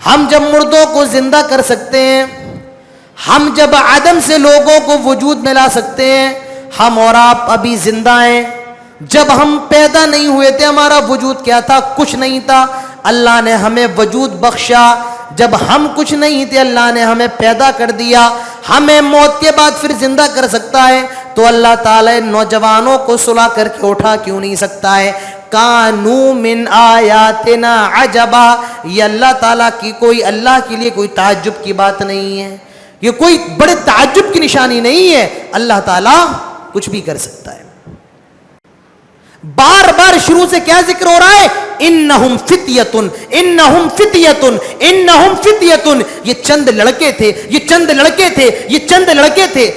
ہم جب مردوں کو زندہ کر سکتے ہیں، ہم جب عدم سے لوگوں کو وجود میں لا سکتے ہیں، ہم اور آپ ابھی زندہ ہیں، جب ہم پیدا نہیں ہوئے تھے ہمارا وجود کیا تھا؟ کچھ نہیں تھا، اللہ نے ہمیں وجود بخشا، جب ہم کچھ نہیں تھے اللہ نے ہمیں پیدا کر دیا، ہمیں موت کے بعد پھر زندہ کر سکتا ہے، تو اللہ تعالی نوجوانوں کو سلا کر کے اٹھا کیوں نہیں سکتا ہے؟ کانوا من آیاتنا عجبا، یہ اللہ تعالیٰ کی کوئی، اللہ کے لیے کوئی تعجب کی بات نہیں ہے، یہ کوئی بڑے تعجب کی نشانی نہیں ہے، اللہ تعالیٰ کچھ بھی کر سکتا ہے۔ بار بار شروع سے کیا ذکر ہو رہا ہے؟ انہم فتیتن، انہم فتیتن، انہم فتیتن، یہ چند لڑکے تھے، یہ چند لڑکے تھے، یہ چند لڑکے تھے۔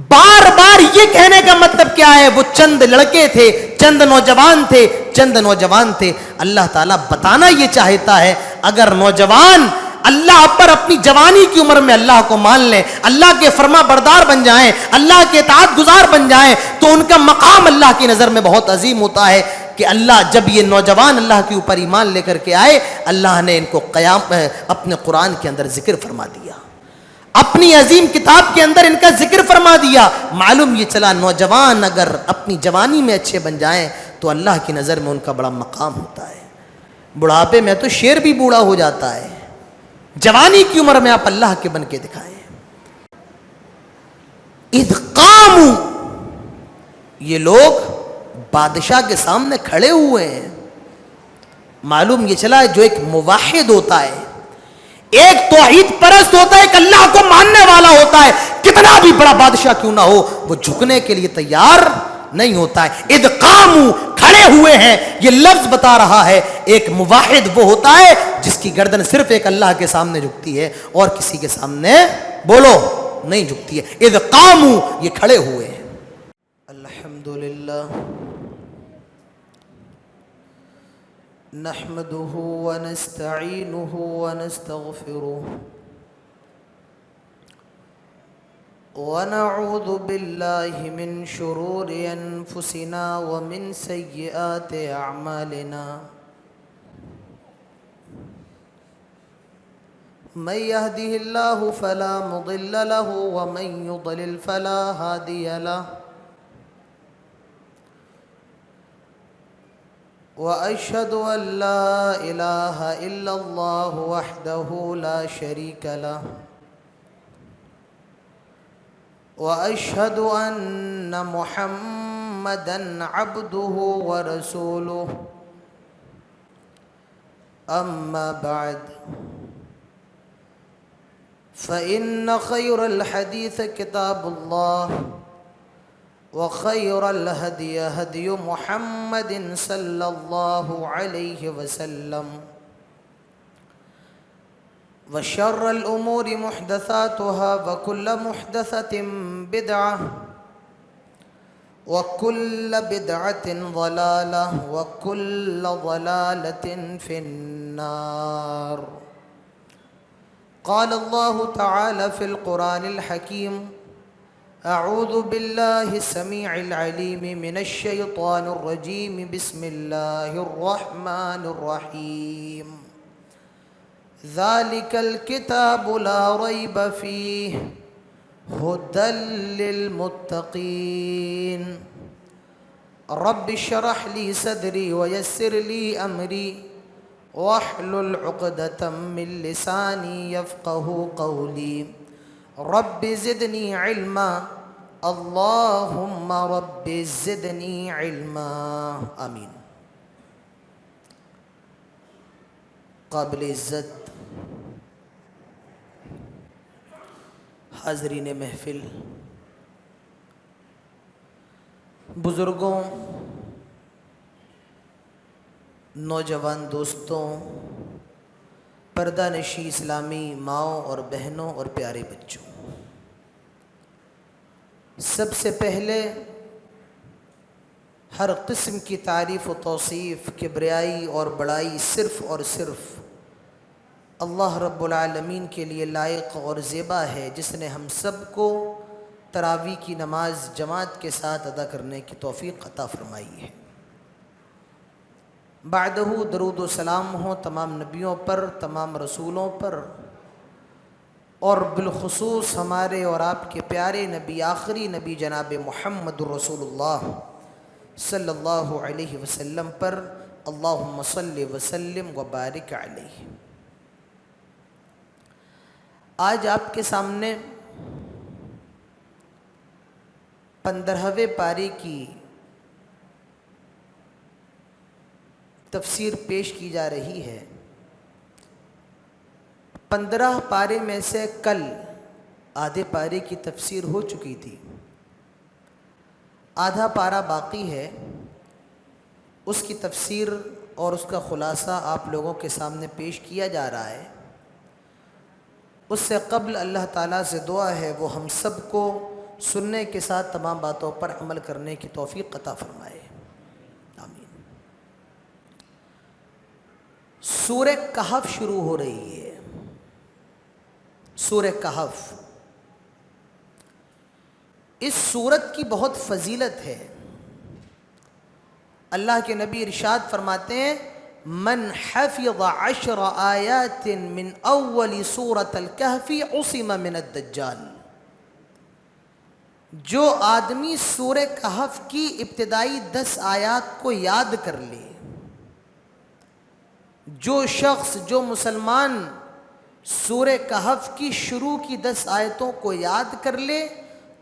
بار بار یہ کہنے کا مطلب کیا ہے؟ وہ چند لڑکے تھے، چند نوجوان تھے، چند نوجوان تھے۔ اللہ تعالیٰ بتانا یہ چاہتا ہے اگر نوجوان اللہ پر اپنی جوانی کی عمر میں اللہ کو مان لیں، اللہ کے فرما بردار بن جائیں، اللہ کے اطاعت گزار بن جائیں، تو ان کا مقام اللہ کی نظر میں بہت عظیم ہوتا ہے کہ اللہ جب یہ نوجوان اللہ کے اوپر ایمان لے کر کے آئے، اللہ نے ان کو اپنے قرآن کے اندر ذکر فرما دیا، اپنی عظیم کتاب کے اندر ان کا ذکر فرما دیا۔ معلوم یہ چلا نوجوان اگر اپنی جوانی میں اچھے بن جائیں تو اللہ کی نظر میں ان کا بڑا مقام ہوتا ہے۔ بڑھاپے میں تو شیر بھی بوڑھا ہو جاتا ہے، جوانی کی عمر میں آپ اللہ کے بن کے دکھائیں۔ اذ قاموا، یہ لوگ بادشاہ کے سامنے کھڑے ہوئے ہیں۔ معلوم یہ چلا جو ایک موحد ہوتا ہے، ایک توحید پرست ہوتا ہے، ایک اللہ کو ماننے والا ہوتا ہے، کتنا بھی بڑا بادشاہ کیوں نہ ہو وہ جھکنے کے لیے تیار نہیں ہوتا ہے۔ اذ قاموا، کھڑے ہوئے ہیں، یہ لفظ بتا رہا ہے ایک موحد وہ ہوتا ہے جس کی گردن صرف ایک اللہ کے سامنے جھکتی ہے اور کسی کے سامنے بولو نہیں جھکتی ہے۔ اذ قاموا، یہ کھڑے ہوئے ہیں۔ الحمدللہ نحمده ونستعینه ونستغفره ونعوذ باللہ من شرور انفسنا ومن سیئات اعمالنا من يهده الله فلا مضل له ومن يضلل فلا هادي له وأشهد أن لا إله إلا الله وحده لا شريك له وأشهد أن محمدًا عبده ورسوله أما بعد فإن خير الحديث كتاب الله وخير الهدي هدي محمد صلى الله عليه وسلم وشر الأمور محدثاتها وكل محدثة بدعة وكل بدعة ضلالة وكل ضلالة في النار قال الله تعالى في القرآن الحكيم أعوذ بالله السميع العليم من الشيطان الرجيم بسم الله الرحمن الرحيم ذلك الكتاب لا ريب فيه هدى للمتقين رب اشرح لي صدري ويسر لي أمري واحلل عقدة من لساني يفقه قولي رب زدنی علما اللہم رب زدنی علما آمین۔ قابل عزت حاضرین محفل، بزرگوں، نوجوان دوستوں، پردہ نشی اسلامی ماؤں اور بہنوں اور پیارے بچوں، سب سے پہلے ہر قسم کی تعریف و توصیف، کبریائی اور بڑائی صرف اور صرف اللہ رب العالمین کے لیے لائق اور زیبا ہے، جس نے ہم سب کو تراویح کی نماز جماعت کے ساتھ ادا کرنے کی توفیق عطا فرمائی ہے۔ بعدہ درود و سلام ہو تمام نبیوں پر، تمام رسولوں پر، اور بالخصوص ہمارے اور آپ کے پیارے نبی، آخری نبی جناب محمد رسول اللہ صلی اللہ علیہ وسلم پر۔ اللہم صلی وسلم وبارک علیہ۔ آج آپ کے سامنے 15ویں پارے کی تفسیر پیش کی جا رہی ہے۔ 15 پارے میں سے کل آدھے پارے کی تفسیر ہو چکی تھی، آدھا پارہ باقی ہے، اس کی تفسیر اور اس کا خلاصہ آپ لوگوں کے سامنے پیش کیا جا رہا ہے۔ اس سے قبل اللہ تعالیٰ سے دعا ہے وہ ہم سب کو سننے کے ساتھ تمام باتوں پر عمل کرنے کی توفیق عطا فرمائے، آمین۔ سورہ کہف شروع ہو رہی ہے۔ سورہ کہف، اس سورت کی بہت فضیلت ہے۔ اللہ کے نبی ارشاد فرماتے ہیں من حفظ 10 آیات من اول سورۃ الکہف عصم من الدجال۔ جو آدمی سورہ کہف کی ابتدائی 10 آیات کو یاد کر لے، جو شخص، جو مسلمان سورہ کہف کی شروع کی 10 آیتوں کو یاد کر لے،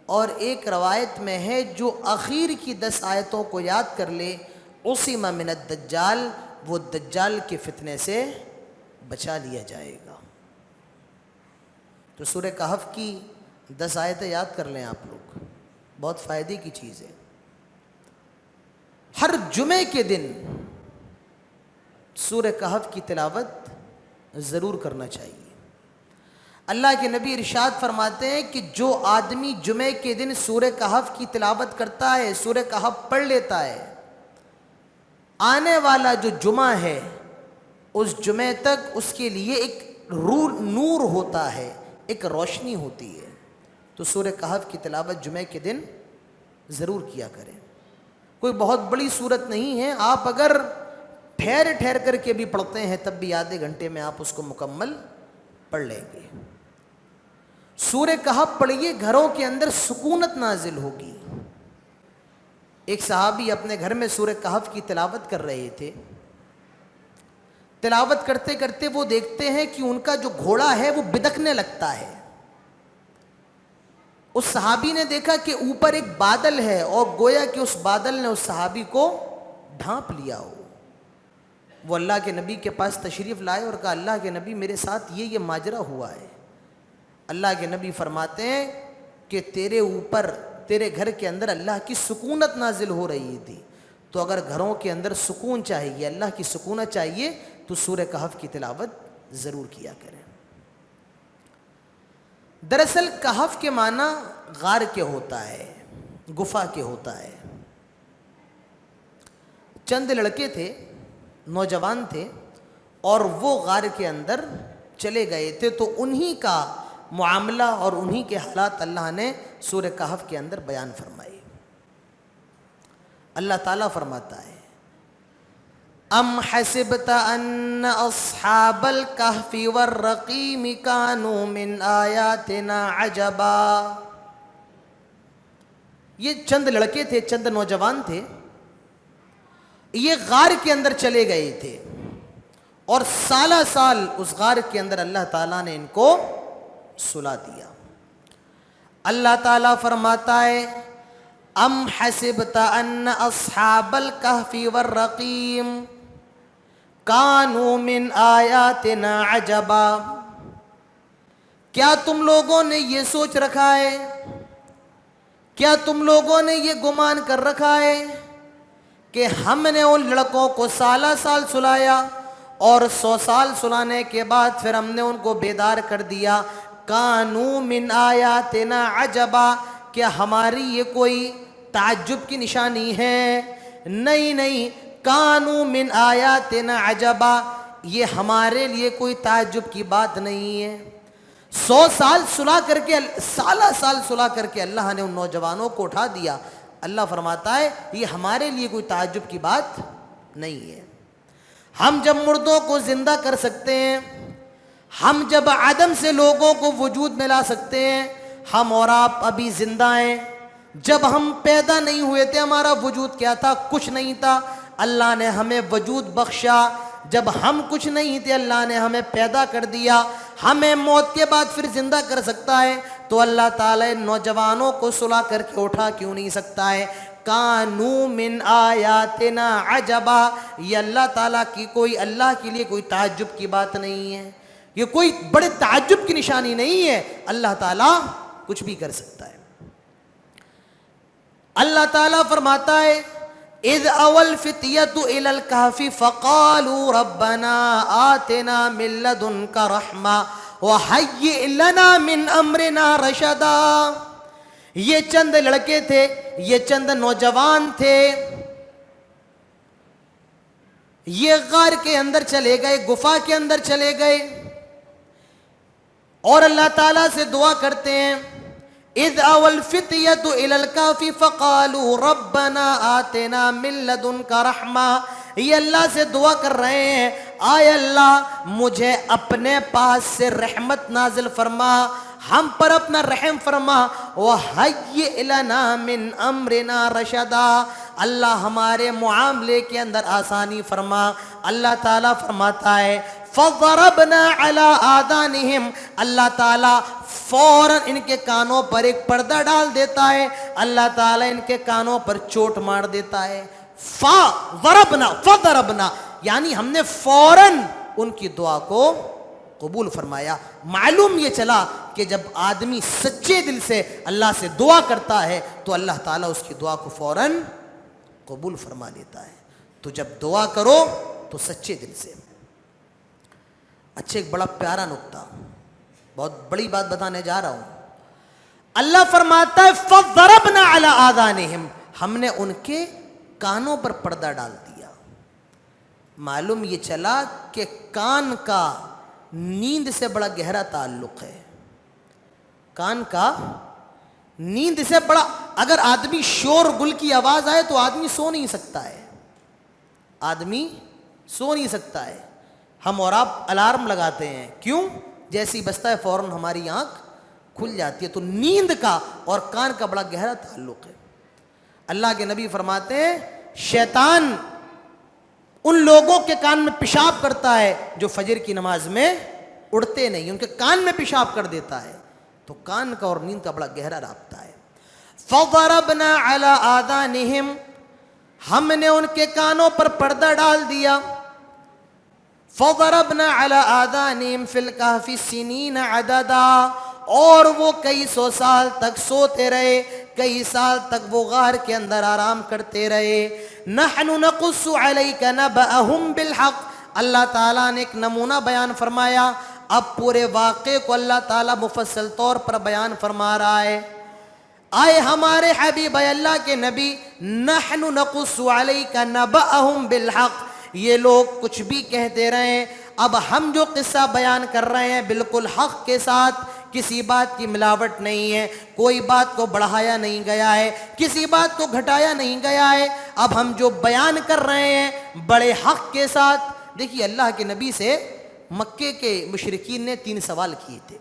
اور ایک روایت میں ہے جو آخر کی 10 آیتوں کو یاد کر لے، عصم من الدجال، وہ دجال کے فتنے سے بچا لیا جائے گا۔ تو سورہ کہف کی 10 آیتیں یاد کر لیں آپ لوگ، بہت فائدے کی چیز ہے۔ ہر جمعے کے دن سورہ کہف کی تلاوت ضرور کرنا چاہیے۔ اللہ کے نبی ارشاد فرماتے ہیں کہ جو آدمی جمعے کے دن سورہ کہف کی تلاوت کرتا ہے، سورہ کہف پڑھ لیتا ہے، آنے والا جو جمعہ ہے اس جمعے تک اس کے لیے ایک نور ہوتا ہے، ایک روشنی ہوتی ہے۔ تو سورہ کہف کی تلاوت جمعے کے دن ضرور کیا کریں۔ کوئی بہت بڑی سورت نہیں ہے، آپ اگر ٹھہر کر کے بھی پڑھتے ہیں تب بھی آدھے گھنٹے میں آپ اس کو مکمل پڑھ لیں گے۔ سورہ کہف پڑھیے، گھروں کے اندر سکونت نازل ہوگی۔ ایک صحابی اپنے گھر میں سورہ کہف کی تلاوت کر رہے تھے۔ تلاوت کرتے کرتے وہ دیکھتے ہیں کہ ان کا جو گھوڑا ہے وہ بدکنے لگتا ہے۔ اس صحابی نے دیکھا کہ اوپر ایک بادل ہے اور گویا کہ اس بادل نے اس صحابی کو ڈھانپ لیا ہو۔ وہ اللہ کے نبی کے پاس تشریف لائے اور کہا اللہ کے نبی میرے ساتھ یہ ماجرا ہوا ہے۔ اللہ کے نبی فرماتے ہیں کہ تیرے اوپر، تیرے گھر کے اندر اللہ کی سکونت نازل ہو رہی تھی، تو اگر گھروں کے اندر سکون چاہیے، اللہ کی سکونت چاہیے، تو سورہ کہف کی تلاوت ضرور کیا کریں۔ دراصل کہف کے معنی غار کے ہوتا ہے، گفا کے ہوتا ہے۔ چند لڑکے تھے، نوجوان تھے، اور وہ غار کے اندر چلے گئے تھے، تو انہی کا معاملہ اور انہی کے حالات اللہ نے سورہ کہف کے اندر بیان فرمائے۔ اللہ تعالیٰ فرماتا ہے ام حسبت ان اصحاب الکہف والرقیم کانوا من آیاتنا عجبا۔ یہ چند لڑکے تھے، چند نوجوان تھے، یہ غار کے اندر چلے گئے تھے، اور سالہ سال اس غار کے اندر اللہ تعالیٰ نے ان کو سلا دیا۔ اللہ تعالیٰ فرماتا ہے ام حسبت ان اصحاب الکہف والرقیم کانوا من آیاتنا عجبا۔ کیا تم لوگوں نے یہ سوچ رکھا ہے، کیا تم لوگوں نے یہ گمان کر رکھا ہے کہ ہم نے ان لڑکوں کو سالہ سال سلایا اور 100 سال سلانے کے بعد پھر ہم نے ان کو بیدار کر دیا؟ کانوا من آیاتنا عجبا، کیا ہماری یہ کوئی تعجب کی نشانی ہے؟ نہیں، کانوا من آیاتنا عجبا، یہ ہمارے لیے کوئی تعجب کی بات نہیں ہے۔ 100 سال سلا کر کے، سالہ سال سلا کر کے اللہ نے ان نوجوانوں کو اٹھا دیا۔ اللہ فرماتا ہے یہ ہمارے لیے کوئی تعجب کی بات نہیں ہے۔ ہم جب مردوں کو زندہ کر سکتے ہیں، ہم جب عدم سے لوگوں کو وجود میں لا سکتے ہیں، ہم اور آپ ابھی زندہ ہیں، جب ہم پیدا نہیں ہوئے تھے ہمارا وجود کیا تھا؟ کچھ نہیں تھا، اللہ نے ہمیں وجود بخشا، جب ہم کچھ نہیں تھے اللہ نے ہمیں پیدا کر دیا، ہمیں موت کے بعد پھر زندہ کر سکتا ہے، تو اللہ تعالی نوجوانوں کو سلا کر کے اٹھا کیوں نہیں سکتا ہے؟ کانوا من آیاتنا عجبا، یہ اللہ تعالیٰ کی کوئی، اللہ کے لیے کوئی تعجب کی بات نہیں ہے، یہ کوئی بڑے تعجب کی نشانی نہیں ہے، اللہ تعالیٰ کچھ بھی کر سکتا ہے۔ اللہ تعالیٰ فرماتا ہے اذ اول فتیۃ الی الکہف فقالوا ربنا آتنا من لدنک رحمہ وہیئ لنا من امرنا رشدا، یہ چند لڑکے تھے، یہ چند نوجوان تھے، یہ غار کے اندر چلے گئے، گفا کے اندر چلے گئے اور اللہ تعالیٰ سے دعا کرتے ہیں اذ اول فتیۃ الی الکہف فقالوا ربنا آتنا من لدنک رحمہ، یہ اللہ سے دعا کر رہے ہیں آئے اللہ مجھے اپنے پاس سے رحمت نازل فرما، ہم پر اپنا رحم فرما، وَهَيِّئْ لَنَا مِنْ أَمْرِنَا رَشَدًا، اللہ ہمارے معاملے کے اندر آسانی فرما۔ اللہ تعالیٰ فرماتا ہے فَضَرَبْنَا عَلَىٰ آذَانِهِمْ، اللہ تعالیٰ فوراً ان کے کانوں پر ایک پردہ ڈال دیتا ہے، اللہ تعالیٰ ان کے کانوں پر چوٹ مار دیتا ہے۔ فَضَرَبْنَا یعنی ہم نے فوراً ان کی دعا کو قبول فرمایا۔ معلوم یہ چلا کہ جب آدمی سچے دل سے اللہ سے دعا کرتا ہے تو اللہ تعالیٰ اس کی دعا کو فوراً قبول فرما لیتا ہے۔ تو جب دعا کرو تو سچے دل سے۔ اچھا، ایک بڑا پیارا نکتہ، بہت بڑی بات بتانے جا رہا ہوں۔ اللہ فرماتا ہے فَضَرَبْنَا عَلَىٰ آذَانِهِمْ، ہم نے ان کے کانوں پر پردہ ڈال دیا۔ معلوم یہ چلا کہ کان کا نیند سے بڑا گہرا تعلق ہے، کان کا نیند سے بڑا، اگر آدمی شور گل کی آواز آئے تو آدمی سو نہیں سکتا ہے، آدمی سو نہیں سکتا ہے۔ ہم اور آپ الارم لگاتے ہیں، کیوں؟ جیسی بجتا ہے فوراً ہماری آنکھ کھل جاتی ہے۔ تو نیند کا اور کان کا بڑا گہرا تعلق ہے۔ اللہ کے نبی فرماتے ہیں شیطان ان لوگوں کے کان میں پیشاب کرتا ہے جو فجر کی نماز میں اڑتے نہیں، ان کے کان میں پیشاب کر دیتا ہے۔ تو کان کا اور نیند کا بڑا گہرا رابطہ ہے۔ فَضَرَبْنَا عَلَىٰ آذَانِهِمْ، ہم نے ان کے کانوں پر پردہ ڈال دیا۔ فَضَرَبْنَا عَلَىٰ آذَانِهِمْ فِي الْكَهْفِ سِنِينَ عَدَدًا، اور وہ کئی سو سال تک سوتے رہے، کئی سال تک وہ غار کے اندر آرام کرتے رہے۔ نَحْنُ نَقُصُّ عَلَيْكَ نَبَأَهُمْ بِالْحَقِّ، اللہ تعالیٰ نے ایک نمونہ بیان فرمایا، اب پورے واقعے کو اللہ تعالیٰ مفصل طور پر بیان فرما رہا ہے۔ آئے ہمارے حبیب اللہ کے نبی، نَحْنُ نَقُصُّ عَلَيْكَ نَبَأَهُمْ بِالْحَقِّ، یہ لوگ کچھ بھی کہتے رہیں، اب ہم جو قصہ بیان کر رہے ہیں بالکل حق کے ساتھ، کسی بات کی ملاوٹ نہیں ہے، کوئی بات کو بڑھایا نہیں گیا ہے، کسی بات کو گھٹایا نہیں گیا ہے، اب ہم جو بیان کر رہے ہیں بڑے حق کے ساتھ۔ دیکھیے اللہ کے نبی سے مکے کے مشرکین نے 3 سوال کیے تھے۔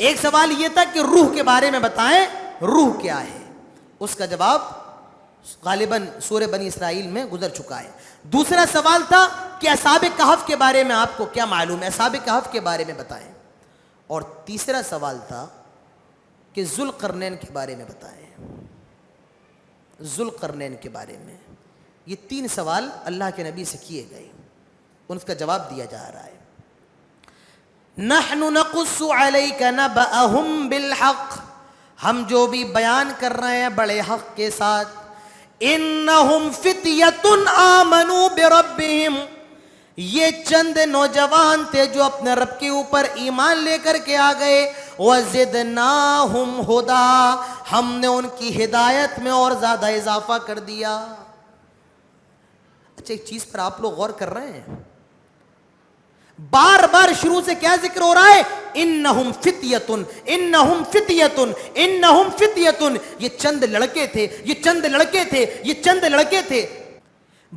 ایک سوال یہ تھا کہ روح کے بارے میں بتائیں، روح کیا ہے؟ اس کا جواب غالباً سورہ بنی اسرائیل میں گزر چکا ہے۔ دوسرا سوال تھا کہ اصحاب کہف کے بارے میں آپ کو کیا معلوم ہے، اصحاب کہف کے بارے میں بتائیں۔ اور تیسرا سوال تھا کہ ذوالقرنین کے بارے میں بتائیں، ذوالقرنین کے بارے میں۔ یہ 3 سوال اللہ کے نبی سے کیے گئے، ان کا جواب دیا جا رہا ہے۔ نحن نقص علیک نبأہم بالحق، ہم جو بھی بیان کر رہے ہیں بڑے حق کے ساتھ۔ انہم فتیۃ آمنوا بربہم، یہ چند نوجوان تھے جو اپنے رب کے اوپر ایمان لے کر کے آ گئے۔ وزدناہم ہدی، ہم نے ان کی ہدایت میں اور زیادہ اضافہ کر دیا۔ اچھا، ایک چیز پر آپ لوگ غور کر رہے ہیں، بار بار شروع سے کیا ذکر ہو رہا ہے؟ انہم فتیۃ، انہم فتیۃ، انہم فتیۃ، یہ چند لڑکے تھے، یہ چند لڑکے تھے، یہ چند لڑکے تھے۔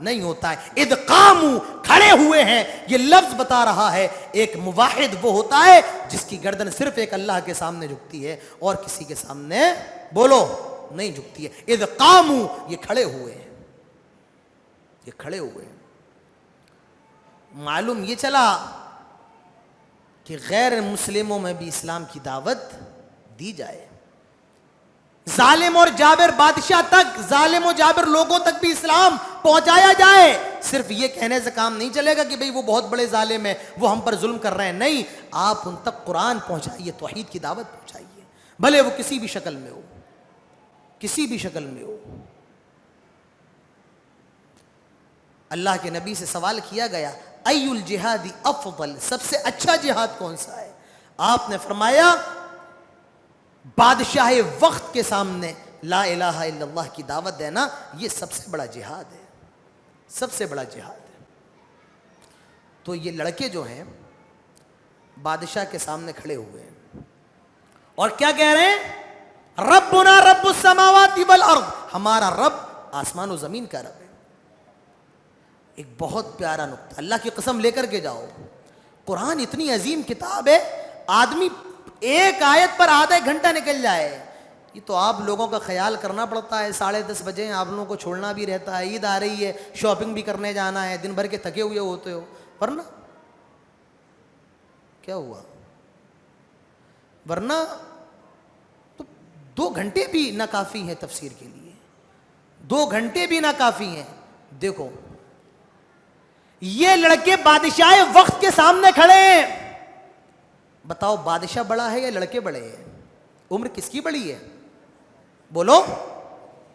نہیں ہوتا ہے. اذ قاموا کھڑے ہوئے ہیں, یہ لفظ بتا رہا ہے ایک موحد وہ ہوتا ہے جس کی گردن صرف ایک اللہ کے سامنے جھکتی ہے اور کسی کے سامنے بولو نہیں جھکتی ہے. اذ قاموا یہ کھڑے ہوئے ہیں, یہ کھڑے ہوئے ہیں. معلوم یہ چلا کہ غیر مسلموں میں بھی اسلام کی دعوت دی جائے. ظالم اور جابر بادشاہ تک, ظالم و جابر لوگوں تک بھی اسلام پہنچایا جائے. صرف یہ کہنے سے کام نہیں چلے گا کہ بھئی وہ بہت بڑے ظالم ہیں, وہ ہم پر ظلم کر رہے ہیں. نہیں, آپ ان تک قرآن پہنچائیے, توحید کی دعوت پہنچائیے, بھلے وہ کسی بھی شکل میں ہو, کسی بھی شکل میں ہو. اللہ کے نبی سے سوال کیا گیا ای الجہاد افضل, سب سے اچھا جہاد کون سا ہے؟ آپ نے فرمایا بادشاہ وقت کے سامنے لا الہ الا اللہ کی دعوت دینا, یہ سب سے بڑا جہاد ہے, سب سے بڑا جہاد ہے. تو یہ لڑکے جو ہیں بادشاہ کے سامنے کھڑے ہوئے ہیں اور کیا کہہ رہے ہیں؟ ربنا رب السماوات والارض, ہمارا رب آسمان و زمین کا رب ہے. ایک بہت پیارا نقطہ, اللہ کی قسم لے کر کے جاؤ, قرآن اتنی عظیم کتاب ہے, آدمی ایک آیت پر آدھا ایک گھنٹہ نکل جائے. یہ تو آپ لوگوں کا خیال کرنا پڑتا ہے, 10:30 بجے آپ لوگوں کو چھوڑنا بھی رہتا ہے, عید آ رہی ہے, شاپنگ بھی کرنے جانا ہے, دن بھر کے تھکے ہوئے ہوتے ہو, ورنہ کیا ہوا, ورنہ تو 2 گھنٹے بھی نہ کافی ہیں تفسیر کے لیے, 2 گھنٹے بھی نہ کافی ہیں. دیکھو یہ لڑکے بادشاہ وقت کے سامنے کھڑے ہیں. بتاؤ بادشاہ بڑا ہے یا لڑکے بڑے ہیں؟ عمر کس کی بڑی ہے؟ بولو,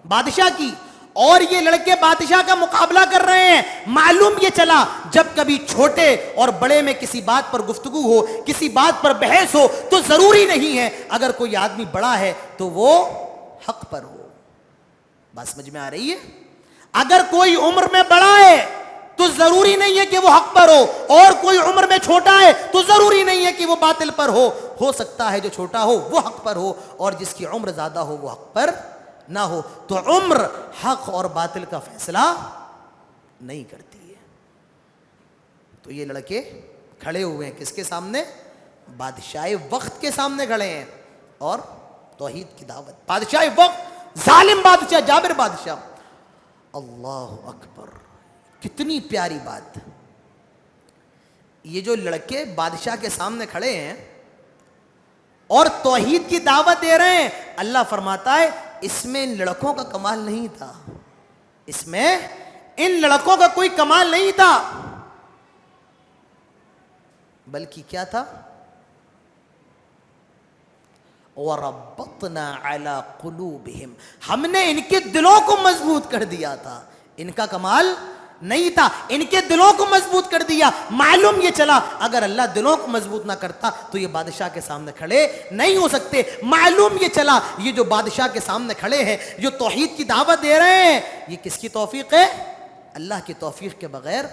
بادشاہ کی. اور یہ لڑکے بادشاہ کا مقابلہ کر رہے ہیں. معلوم یہ چلا جب کبھی چھوٹے اور بڑے میں کسی بات پر گفتگو ہو, کسی بات پر بحث ہو, تو ضروری نہیں ہے اگر کوئی آدمی بڑا ہے تو وہ حق پر ہو. بات سمجھ میں آ رہی ہے؟ اگر کوئی عمر میں بڑا ہے تو ضروری نہیں ہے کہ وہ حق پر ہو, اور کوئی عمر میں چھوٹا ہے تو ضروری نہیں ہے کہ وہ باطل پر ہو. ہو سکتا ہے جو چھوٹا ہو وہ حق پر ہو اور جس کی عمر زیادہ ہو وہ حق پر نہ ہو. تو عمر حق اور باطل کا فیصلہ نہیں کرتی ہے. تو یہ لڑکے کھڑے ہوئے ہیں کس کے سامنے؟ بادشاہ وقت کے سامنے کھڑے ہیں اور توحید کی دعوت. بادشاہ وقت, ظالم بادشاہ جابر بادشاہ. اللہ اکبر, کتنی پیاری بات. یہ جو لڑکے بادشاہ کے سامنے کھڑے ہیں اور توحید کی دعوت دے رہے ہیں, اللہ فرماتا ہے اس میں ان لڑکوں کا کمال نہیں تھا, اس میں ان لڑکوں کا کوئی کمال نہیں تھا, بلکہ کیا تھا؟ وَرَبَّطْنَا عَلَىٰ قُلُوبِهِمْ, ہم نے ان کے دلوں کو مضبوط کر دیا تھا. ان کا کمال نہیں تھا, ان کے دلوں کو مضبوط کر دیا. معلوم یہ چلا اگر اللہ دلوں کو مضبوط نہ کرتا تو یہ بادشاہ کے سامنے کھڑے نہیں ہو سکتے. معلوم یہ چلا یہ جو بادشاہ کے سامنے کھڑے ہیں, جو توحید کی دعوت دے رہے ہیں, یہ کس کی توفیق ہے؟ اللہ کی توفیق کے بغیر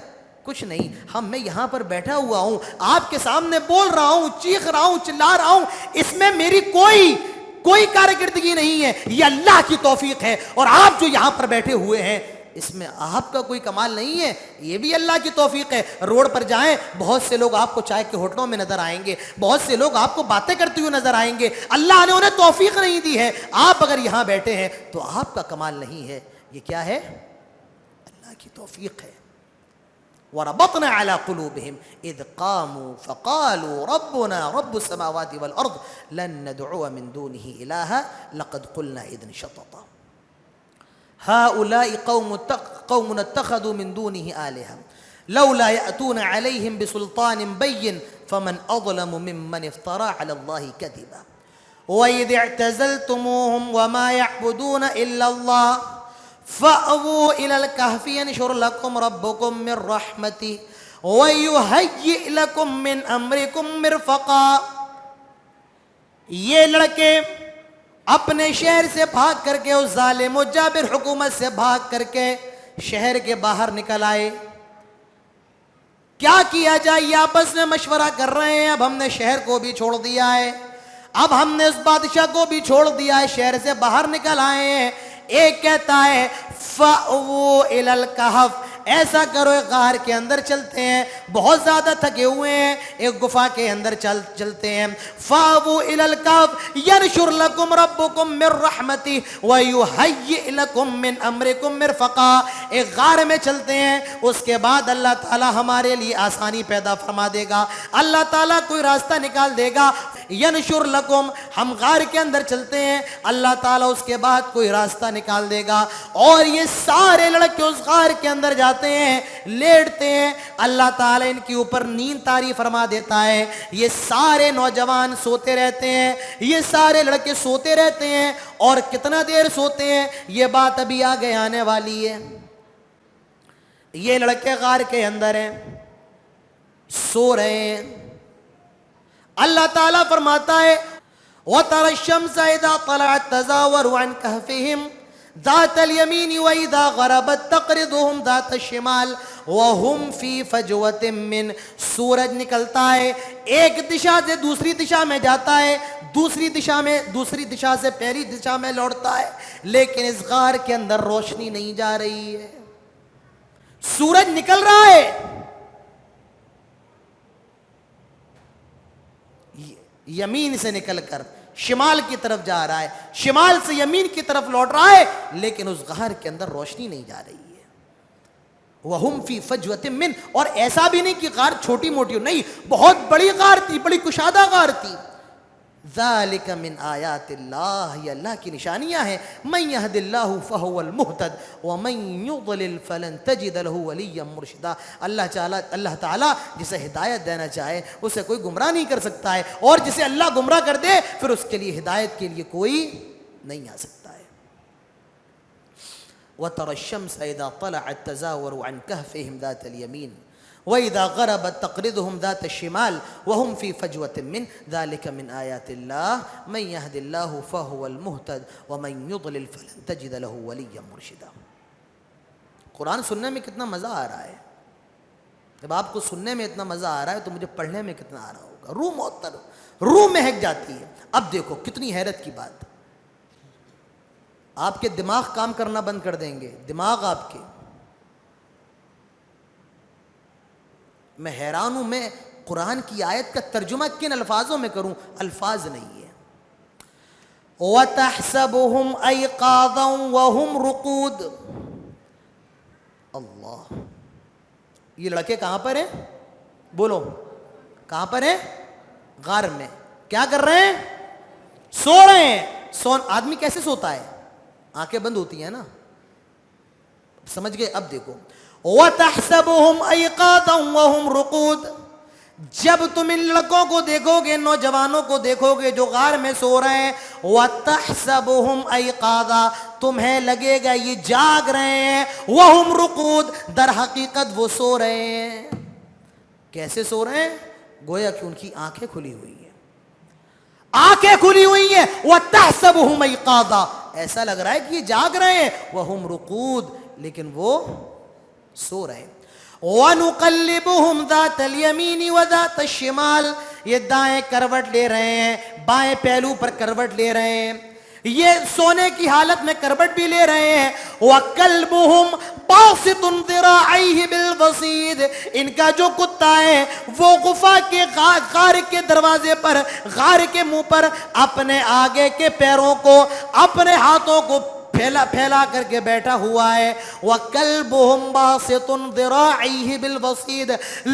کچھ نہیں. میں یہاں پر بیٹھا ہوا ہوں, آپ کے سامنے بول رہا ہوں, چیخ رہا ہوں, چلا رہا ہوں, اس میں میری کوئی کارکردگی نہیں ہے, یہ اللہ کی توفیق ہے. اور آپ جو یہاں پر بیٹھے ہوئے ہیں اس میں آپ کا کوئی کمال نہیں ہے, یہ بھی اللہ کی توفیق ہے. روڈ پر جائیں, بہت سے لوگ آپ کو چائے کے ہوٹلوں میں نظر آئیں گے, بہت سے لوگ آپ کو باتیں کرتے ہوئے نظر آئیں گے. اللہ نے انہیں توفیق نہیں دی ہے. آپ اگر یہاں بیٹھے ہیں تو آپ کا کمال نہیں ہے, یہ کیا ہے؟ اللہ کی توفیق ہے. وَرَبَطْنَا عَلَىٰ قُلُوبِهِمْ إِذْ قَامُوا فَقَالُوا رَبُّنَا رَبُّ السَّمَاوَاتِ وَالْأَرْضِ لَن نَّدْعُوَ مِن دُونِهِ إِلَٰهًا لَقَدْ قُلْنَا إِذًا شَطَطًا هؤلاء قوم اتخذوا من دونه آلهة لولا يأتون عليهم بسلطان بين فمن أظلم ممن افترى على الله كذبا وإذ اعتزلتموهم وما يعبدون إلا الله فأووا إلى الكهف ينشر لكم ربكم من رحمته ويهيئ لكم من أمركم مرفقا. یہ لڑکے اپنے شہر سے بھاگ کر کے, اس ظالم و جابر حکومت سے بھاگ کر کے شہر کے باہر نکل آئے. کیا کیا جائے یہ آپس میں مشورہ کر رہے ہیں. اب ہم نے شہر کو بھی چھوڑ دیا ہے, اب ہم نے اس بادشاہ کو بھی چھوڑ دیا ہے, شہر سے باہر نکل آئے ہیں. ایک کہتا ہے فَأْوُوا إِلَى الْكَهْفِ, ایسا کرو ایک غار کے اندر چلتے ہیں, بہت زیادہ تھکے ہوئے ہیں, ایک گفا کے اندر چلتے ہیں. فاووا الی الکہف ینشر لکم ربکم من رحمتہ ویہیئ لکم من امرکم مرفقا. ایک غار میں چلتے ہیں, اس کے بعد اللہ تعالی ہمارے لیے آسانی پیدا فرما دے گا, اللہ تعالیٰ کوئی راستہ نکال دے گا. ینشر لکم, ہم غار کے اندر چلتے ہیں, اللہ تعالیٰ اس کے بعد کوئی راستہ نکال دے گا. اور یہ سارے لڑکے اس غار کے اندر جاتے ہیں, لیٹتے ہیں, اللہ تعالیٰ ان کے اوپر نیند طاری فرما دیتا ہے. یہ سارے نوجوان سوتے رہتے ہیں, یہ سارے لڑکے سوتے رہتے ہیں. اور کتنا دیر سوتے ہیں یہ بات ابھی آگے آنے والی ہے. یہ لڑکے غار کے اندر ہیں, سو رہے ہیں. اللہ تعالیٰ فرماتا ہے وَتَرَى الشَّمْسَ إِذَا طَلَعَتْ تَزَاوَرُ عَنْ كَهْفِهِمْ ذَاتَ الْيَمِينِ وَإِذَا غَرَبَتْ تَقْرِضُهُمْ ذَاتَ الشِّمَالِ وَهُمْ فِي فَجْوَةٍ مِّنْ. سورج نکلتا ہے, ایک دشا سے دوسری دشا میں جاتا ہے, دوسری دشا سے پہلی دشا میں لوٹتا ہے, لیکن اس غار کے اندر روشنی نہیں جا رہی ہے. سورج نکل رہا ہے, یمین سے نکل کر شمال کی طرف جا رہا ہے, شمال سے یمین کی طرف لوٹ رہا ہے, لیکن اس غار کے اندر روشنی نہیں جا رہی ہے. وَهُمْ فِي فَجْوَةٍ مِّنْ. اور ایسا بھی نہیں کہ غار چھوٹی موٹی ہو, نہیں, بہت بڑی غار تھی, بڑی کشادہ غار تھی. ذَلِكَ مِنْ آیَاتِ اللَّهِ, یہ اللہ کی نشانیاں ہیں. مَنْ يَهْدِ اللَّهُ فَهُوَ الْمُهْتَدِ وَمَنْ يُضْلِلْ فَلَنْ تَجِدَ لَهُ وَلِيًّا مُرْشِدًا. اللہ تعالیٰ جسے ہدایت دینا چاہے اسے کوئی گمراہ نہیں کر سکتا ہے, اور جسے اللہ گمراہ کر دے پھر اس کے لیے ہدایت کے لیے کوئی نہیں آ سکتا ہے. وَتَرَى الشَّمْسَ إِذَا طَلَعَتْ تَزَاوَرُ عَنْ كَهْفِهِمْ ذَاتَ الْيَمِينِ وَإِذَا غَرَبَتْ تَقْرِضُهُمْ ذَاتَ الشِّمَالِ وَهُمْ فِي فَجْوَةٍ مِّنْ ذَلِكَ مِنْ آيَاتِ اللَّهِ مَنْ يَهْدِ اللَّهُ فَهُوَ الْمُهْتَدِ وَمَنْ يُضْلِلْ فَلَنْ تَجِدَ لَهُ وَلِيًّا مُرْشِدًا. قرآن سننے میں کتنا مزہ آ رہا ہے. جب آپ کو سننے میں اتنا مزہ آ رہا ہے تو مجھے پڑھنے میں کتنا آ رہا ہوگا. روح مہک جاتی ہے. اب دیکھو کتنی حیرت کی بات, آپ کے دماغ کام کرنا بند کر دیں گے, دماغ آپ کے. میں حیران ہوں, میں قرآن کی آیت کا ترجمہ کن الفاظوں میں کروں, الفاظ نہیں ہے. وَتَحْسَبُهُمْ أَيْقَاظًا وَهُمْ رُقُودٌ. اللہ, یہ لڑکے کہاں پر ہیں, بولو کہاں پر ہیں, غار میں. کیا کر رہے ہیں, سو رہے ہیں. آدمی کیسے سوتا ہے, آنکھیں بند ہوتی ہیں نا, سمجھ گئے. اب دیکھو وَتَحْسَبُهُمْ أَيْقَاظًا وَهُمْ رُقُودٌ. جب تم ان لڑکوں کو دیکھو گے, نوجوانوں کو دیکھو گے جو غار میں سو رہے ہیں, وَتَحْسَبُهُمْ أَيْقَاظًا, تمہیں لگے گا یہ جاگ رہے ہیں, وَهُمْ رُقُودٌ, در حقیقت وہ سو رہے ہیں. کیسے سو رہے ہیں, گویا کہ ان کی آنکھیں کھلی ہوئی ہیں, آنکھیں کھلی ہوئی ہیں. وَتَحْسَبُهُمْ أَيْقَاظًا, ایسا لگ رہا ہے کہ یہ جاگ رہے ہیں, وَهُمْ رُقُودٌ, لیکن وہ سو رہے ہیں. وَنُقَلِّبُهُمْ ذَاتَ الْيَمِينِ وَذَاتَ الشِّمَالِ, یہ دائیں کروٹ لے رہے ہیں, بائیں پہلو پر کروٹ لے رہے ہیں, یہ سونے کی حالت میں کروٹ بھی لے رہے ہیں. وَكَلْبُهُمْ بَاسِطٌ ذِرَاعَيْهِ بِالْوَصِيدِ, ان کا جو کتا ہے وہ غفا کے غار کے دروازے پر, غار کے منہ پر اپنے آگے کے پیروں کو, اپنے ہاتھوں کو پھیلا کر کے بیٹھا ہوا ہے. وَكَلْبُهُمْ بَاسِطٌ ذِرَاعَيْهِ بِالْوَصِيدِ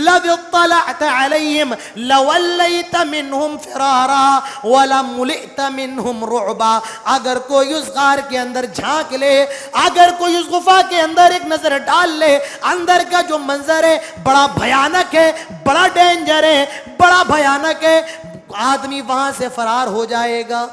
لَوِ اطَّلَعْتَ عَلَيْهِمْ لَوَلَّيْتَ مِنْهُمْ فِرَارًا وَلَمُلِئْتَ مِنْهُمْ رُعْبًا. اگر کوئی اس غار کے اندر جھانک لے, اگر کوئی اس غفا کے اندر ایک نظر ڈال لے, اندر کا جو منظر ہے بڑا بھیانک ہے, بڑا ڈینجر ہے, بڑا بھیانک ہے, آدمی وہاں سے فرار ہو جائے گا.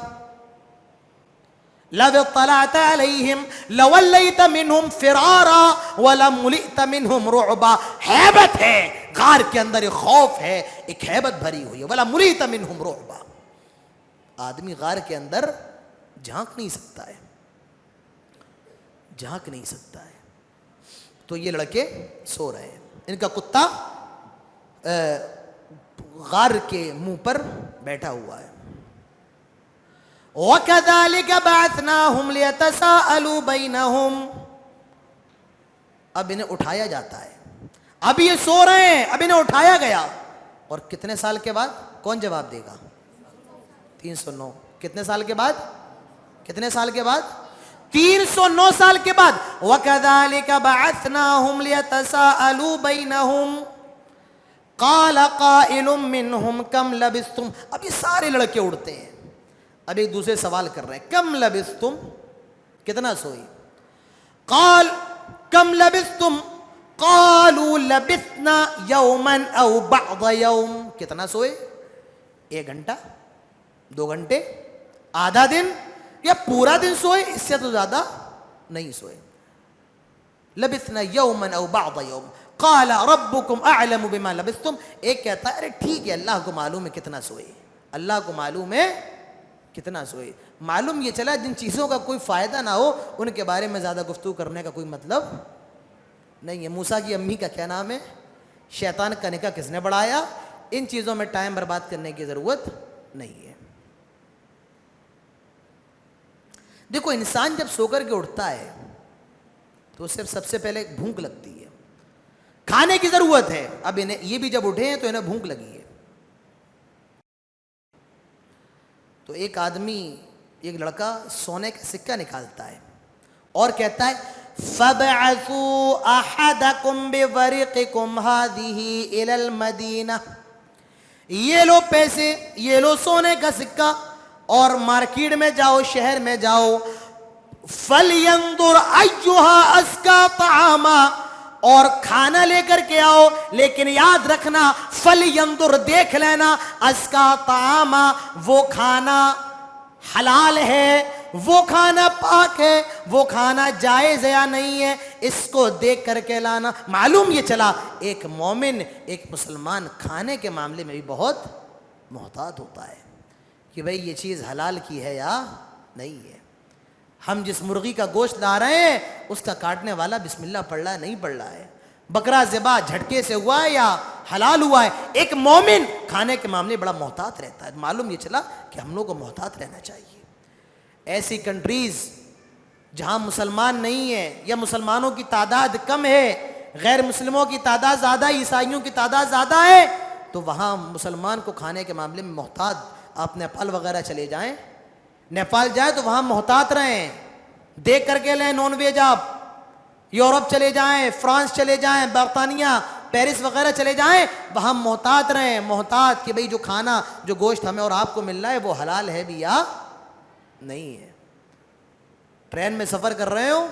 لَوِ اطَّلَعْتَ عَلَيْهِمْ لَوَلَّيْتَ مِنْهُمْ فِرَارًا وَلَمُلِئْتَ مِنْهُمْ رُعْبًا. ہیبت ہے غار کے اندر, ایک خوف ہے, ایک ہیبت بھری ہوئی ہے. وَلَمُلِئْتَ مِنْهُمْ رُعْبًا. آدمی غار کے اندر جھانک نہیں سکتا ہے, جھانک نہیں سکتا ہے. تو یہ لڑکے سو رہے ہیں, ان کا کتا غار کے منہ پر بیٹھا ہوا ہے. وَكَذَلِكَ بَعَثْنَاهُمْ لِيَتَسَاءَلُوا بَيْنَهُمْ. اب انہیں اٹھایا جاتا ہے, اب یہ سو رہے ہیں, اب انہیں اٹھایا گیا, اور کتنے سال کے بعد, کون جواب دے گا؟ 309. کتنے سال کے بعد, کتنے سال کے بعد؟ 309 سال کے بعد. وَكَذَلِكَ بَعَثْنَاهُمْ لِيَتَسَاءَلُوا بَيْنَهُمْ قَالَ قَائِلٌ مِّنْهُمْ كَمْ لَبِثْتُمْ. اب یہ سارے لڑکے اڑتے ہیں, اب ایک دوسرے سوال کر رہے ہیں, کم لبثتم, کتنا سوئی؟ قال کم لبثتم قالوا لبثنا یوما او بعض یوم. کتنا سوئے؟ 1 گھنٹہ, 2 گھنٹے, آدھا دن یا پورا دن سوئے, اس سے تو زیادہ نہیں سوئے. لبثنا یوما او بعض یوم قال ربکم اعلم بما لبثتم. ایک کہتا ہے ارے ٹھیک ہے, اللہ کو معلوم ہے کتنا سوئے, اللہ کو معلوم ہے کتنا سوئے. معلوم یہ چلا جن چیزوں کا کوئی فائدہ نہ ہو ان کے بارے میں زیادہ گفتگو کرنے کا کوئی مطلب نہیں ہے. موسیٰ کی امی کا کیا نام ہے, شیطان کا نکاح کس نے بڑھایا, ان چیزوں میں ٹائم برباد کرنے کی ضرورت نہیں ہے. دیکھو انسان جب سو کر کے اٹھتا ہے تو اسے سب سے پہلے بھوک لگتی ہے, کھانے کی ضرورت ہے. اب انہیں یہ بھی جب اٹھے ہیں تو انہیں بھوک لگی ہے. تو ایک آدمی, ایک لڑکا سونے کا سکہ نکالتا ہے اور کہتا ہے فَابْعَثُوا أَحَدَكُمْ بِوَرِقِكُمْ هَذِهِ إِلَى الْمَدِينَةِ. یہ لو پیسے, یہ لو سونے کا سکہ, اور مارکیٹ میں جاؤ, شہر میں جاؤ. فَلْيَنْظُرْ أَيُّهَا أَزْكَىٰ طَعَامًا, اور کھانا لے کر کے آؤ, لیکن یاد رکھنا فَلْيَنْظُرْ, دیکھ لینا, أَزْكَىٰ طَعَامًا, وہ کھانا حلال ہے, وہ کھانا پاک ہے, وہ کھانا جائز ہے یا نہیں ہے, اس کو دیکھ کر کے لانا. معلوم یہ چلا ایک مومن, ایک مسلمان کھانے کے معاملے میں بھی بہت محتاط ہوتا ہے کہ بھئی یہ چیز حلال کی ہے یا نہیں ہے. ہم جس مرغی کا گوشت لا رہے ہیں اس کا کاٹنے والا بسم اللہ پڑھ رہا ہے نہیں پڑھ رہا ہے, بکرا ذبح جھٹکے سے ہوا ہے یا حلال ہوا ہے. ایک مومن کھانے کے معاملے بڑا محتاط رہتا ہے. معلوم یہ چلا کہ ہم لوگوں کو محتاط رہنا چاہیے. ایسی کنٹریز جہاں مسلمان نہیں ہیں یا مسلمانوں کی تعداد کم ہے, غیر مسلموں کی تعداد زیادہ, عیسائیوں کی تعداد زیادہ ہے, تو وہاں مسلمان کو کھانے کے معاملے میں محتاط. آپ نیپال وغیرہ چلے جائیں, نیپال جائیں تو وہاں محتاط رہیں, دیکھ کر کے لیں نان ویج. آپ یورپ چلے جائیں, فرانس چلے جائیں, برطانیہ, پیرس وغیرہ چلے جائیں, وہاں محتاط رہیں, محتاط کہ بھئی جو کھانا, جو گوشت ہمیں اور آپ کو مل رہا ہے وہ حلال ہے بھی یا نہیں ہے. ٹرین میں سفر کر رہے ہو,